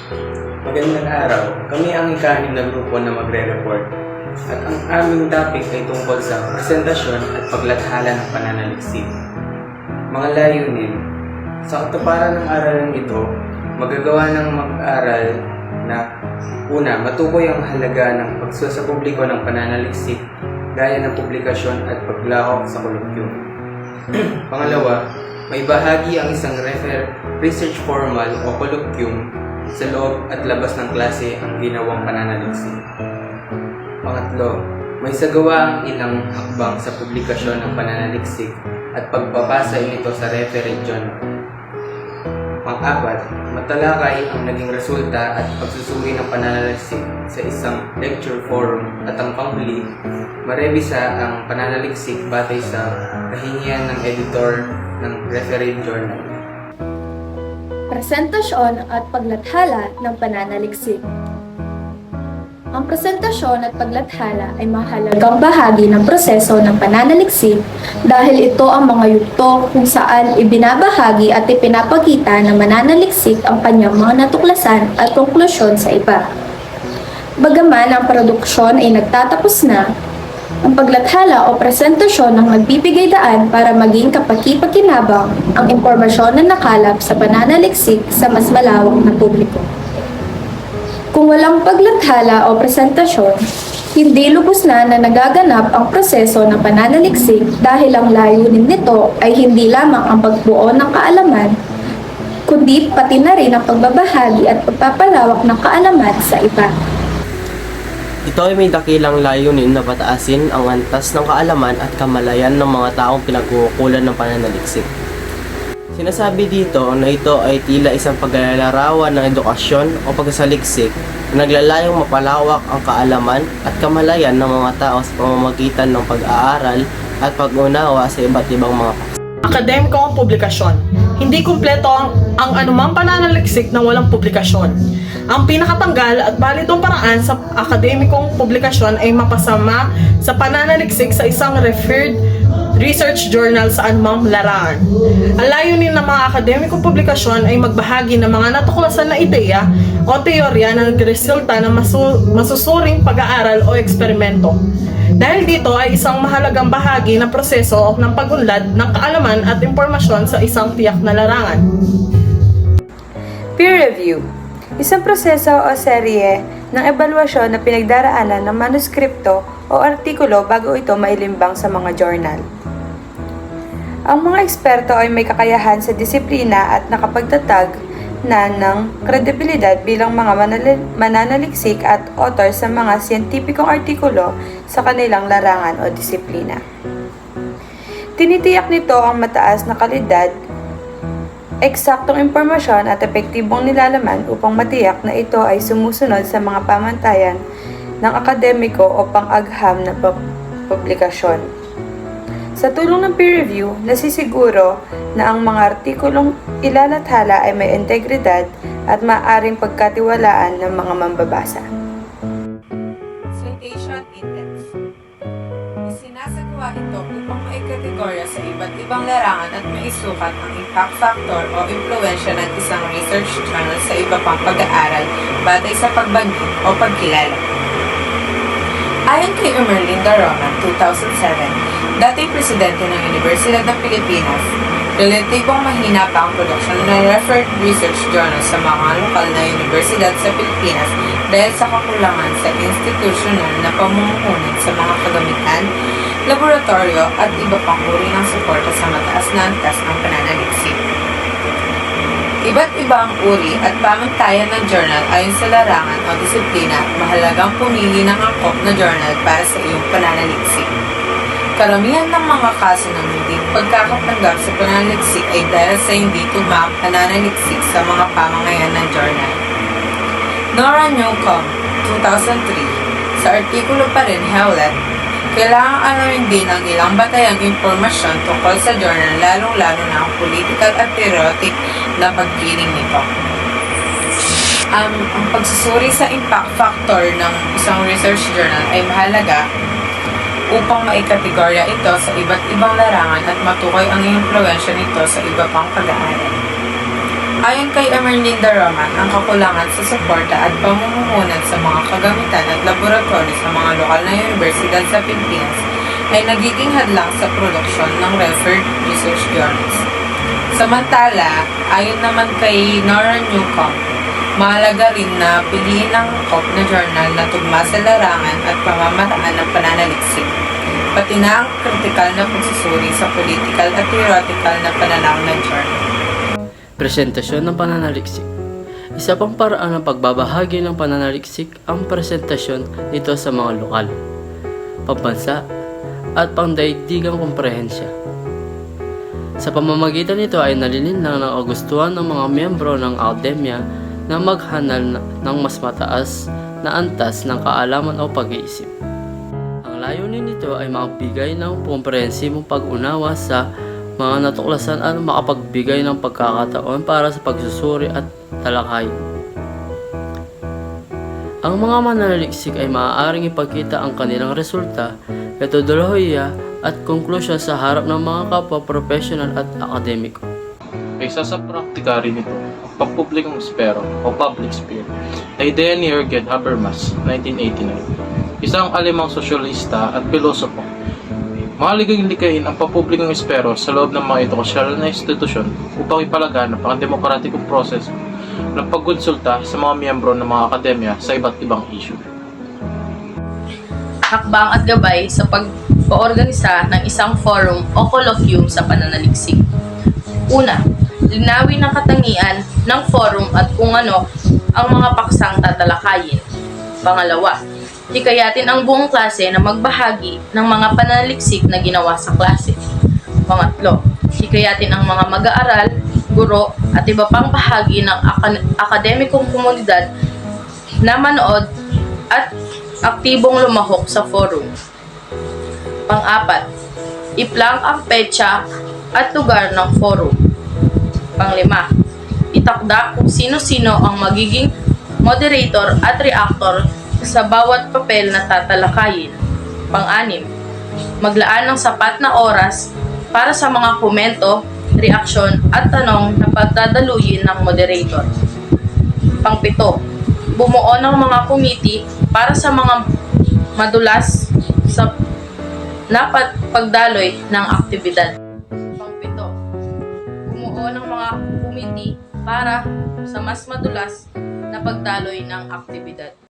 Magandang araw. Kami ang ika-6 na grupo na magre-report. At ang aming topic ay tungkol sa presentasyon at paglathala ng pananaliksik. Mga layunin. Sa katuparan ng aralan ito, magagawa ng mag-aral na una, matukoy ang halaga ng pagsasapubliko ng pananaliksik gaya ng publikasyon at paglahok sa kolokyum. Pangalawa, may bahagi ang isang research formal o kolokyum sa loob at labas ng klase ang ginawang pananaliksik. Pangatlo, may sagawa ang ilang hakbang sa publikasyon ng pananaliksik at pagpapasa nito sa reference journal. Pang-apat, matalakay ang naging resulta at pagsusuri ng pananaliksik sa isang lecture forum at ang panghuli, marevisa ang pananaliksik batay sa kahingian ng editor ng reference journal. Presentasyon at paglathala ng pananaliksik. Ang presentasyon at paglathala ay mahalagang bahagi ng proseso ng pananaliksik dahil ito ang mga yugto kung saan ibinabahagi at ipinapakita ng mananaliksik ang kanyang mga natuklasan at konklusyon sa iba. Bagaman ang produksyon ay nagtatapos na, ang paglathala o presentasyon ang nagbibigay daan para maging kapaki-pakinabang ang impormasyon na nakalap sa pananaliksik sa mas malawak na publiko. Kung walang paglathala o presentasyon, hindi lubos na nagaganap ang proseso ng pananaliksik dahil ang layunin nito ay hindi lamang ang pagbuo ng kaalaman, kundi pati na rin ang pagbabahagi at pagpapalawak ng kaalaman sa iba. Ito ay may dakilang layunin na pataasin ang antas ng kaalaman at kamalayan ng mga taong pinagkukulan ng pananaliksik. Sinasabi dito na ito ay tila isang paglalarawan ng edukasyon o pagsasaliksik na naglalayong mapalawak ang kaalaman at kamalayan ng mga tao sa pamamagitan ng pag-aaral at pag-unawa sa iba't ibang mga paksa. Akademikong publikasyon. Hindi kumpleto ang anumang pananaliksik na walang publikasyon. Ang pinakatanggal at balidong paraan sa akademikong publikasyon ay mapasama sa pananaliksik sa isang referred research journal sa anumang larangan. Ang layunin ng mga akademikong publikasyon ay magbahagi ng mga natuklasan na ideya o teorya na nagresulta ng masusuring pag-aaral o eksperimento. Dahil dito ay isang mahalagang bahagi ng proseso ng pag-unlad ng kaalaman at impormasyon sa isang tiyak na larangan. Peer review. Isang proseso o serye ng ebalwasyon na pinagdaraanan ng manuskripto o artikulo bago ito mailimbang sa mga journal. Ang mga eksperto ay may kakayahan sa disiplina at nakapagtatag na ng kredibilidad bilang mga mananaliksik at author sa mga siyentipikong artikulo sa kanilang larangan o disiplina. Tinitiyak nito ang mataas na kalidad, eksaktong impormasyon at epektibong nilalaman upang matiyak na ito ay sumusunod sa mga pamantayan ng akademiko o pang-agham na publikasyon. Sa tulong ng peer review, nasisiguro na ang mga artikulong ilalathala ay may integridad at maaaring pagkatiwalaan ng mga mambabasa. Citation Index. Isinasagawa ito upang maikategorya sa iba't ibang larangan at maisukat ang impact factor o impluensya ng isang research journal sa iba pang pag-aaral batay sa pagbanggit o pagkilala. Ayon kay Emerlinda Roman, 2007, dating presidente ng Universidad ng Pilipinas, relatibong mahina pa ang produksyon ng referred research journal sa mga lokal na universidad sa Pilipinas dahil sa kakulangan sa institusyonal na pamumuhunan sa mga kagamitan, laboratorio at iba pang uri ng suporta sa mataas na antas ng pananaliksik. Iba't ibang uri at pamantayan ng journal ayon sa larangan o disiplina at mahalagang pumili ng angkop na journal para sa iyong pananaliksik. Karamihan ng mga kaso ng hindi pagkakatanggap sa pananaliksik ay dahil sa hindi tugma ang pananaliksik sa mga pamamayan ng journal. Nora Newcomb, 2003, sa artikulo pa rin Hewlett, kailangang alamin din ang ilang batayang impormasyon tungkol sa journal lalong-lalo na ang political at patriotic na pagkiling nito. Ang pagsusuri sa impact factor ng isang research journal ay mahalaga upang maikategorya ito sa iba't ibang larangan at matukoy ang impluwensya nito sa iba pang pag-aaral. Ayon kay Emerlinda Roman, ang kakulangan sa suporta at pamumuhunan sa mga kagamitan at laboratory sa mga lokal na universidad sa Pilipinas ay nagiging hadlang sa produksyon ng referred research journals. Samantala, ayon naman kay Nora Newcomb, mahalaga rin na piliin ang angkop na journal na tugma sa larangan at pamamaraan ng pananaliksik, pati na ang kritikal na pagsusuri sa political at theoretical na pananaw ng journal. Presentasyon ng pananaliksik. Isa pang paraan ng pagbabahagi ng pananaliksik ang presentasyon nito sa mga lokal, pambansa, at pangdaigdigang komprehensya. Sa pamamagitan nito ay nalilinlang ng kagustuhan ng mga miyembro ng akademya na maghanal ng mas mataas na antas ng kaalaman o pag-iisip. Ang layunin nito ay makabigay ng komprehensibong pag-unawa sa mga natuklasan at makapagbigay ng pagkakataon para sa pagsusuri at talakay. Ang mga mananaliksik ay maaaring ipakita ang kanilang resulta, metodolohiya at konklusyon sa harap ng mga kapwa professional at akademiko. Isa sa praktika rin ito, ang pampublikong espero o public sphere, na ideya ni Jürgen Habermas, 1989. Isang alemang sosyalista at pilosopo. Mahalagang likayin ang pampublikong espero sa loob ng mga edukasyonal na institusyon upang ipalaganap ang demokratikong proseso ng pagkonsulta sa mga miyembro ng mga akademya sa iba't ibang issue. Hakbang at gabay sa pag-oorganisa ng isang forum o colloquium sa pananaliksik. Una, linawin ang katangian ng forum at kung ano ang mga paksang tatalakayin. Pangalawa, hikayatin ang buong klase na magbahagi ng mga pananaliksik na ginawa sa klase. Pangatlo, hikayatin ang mga mag-aaral, guro at iba pang bahagi ng akademikong komunidad na manood at aktibong lumahok sa forum. Pang-apat, iplang ang petsa at lugar ng forum. Pang-lima, itakda kung sino-sino ang magiging moderator at reactor sa bawat papel na tatalakayin. Pang-anim, maglaan ng sapat na oras para sa mga komento, reaksyon at tanong na pagdadaluyin ng moderator. Pang-pito, bumuo ng mga committee para sa mga madulas sa pagdaloy ng aktibidad. Pang-pito, bumuo ng mga committee para sa mas madulas na pagdaloy ng aktibidad.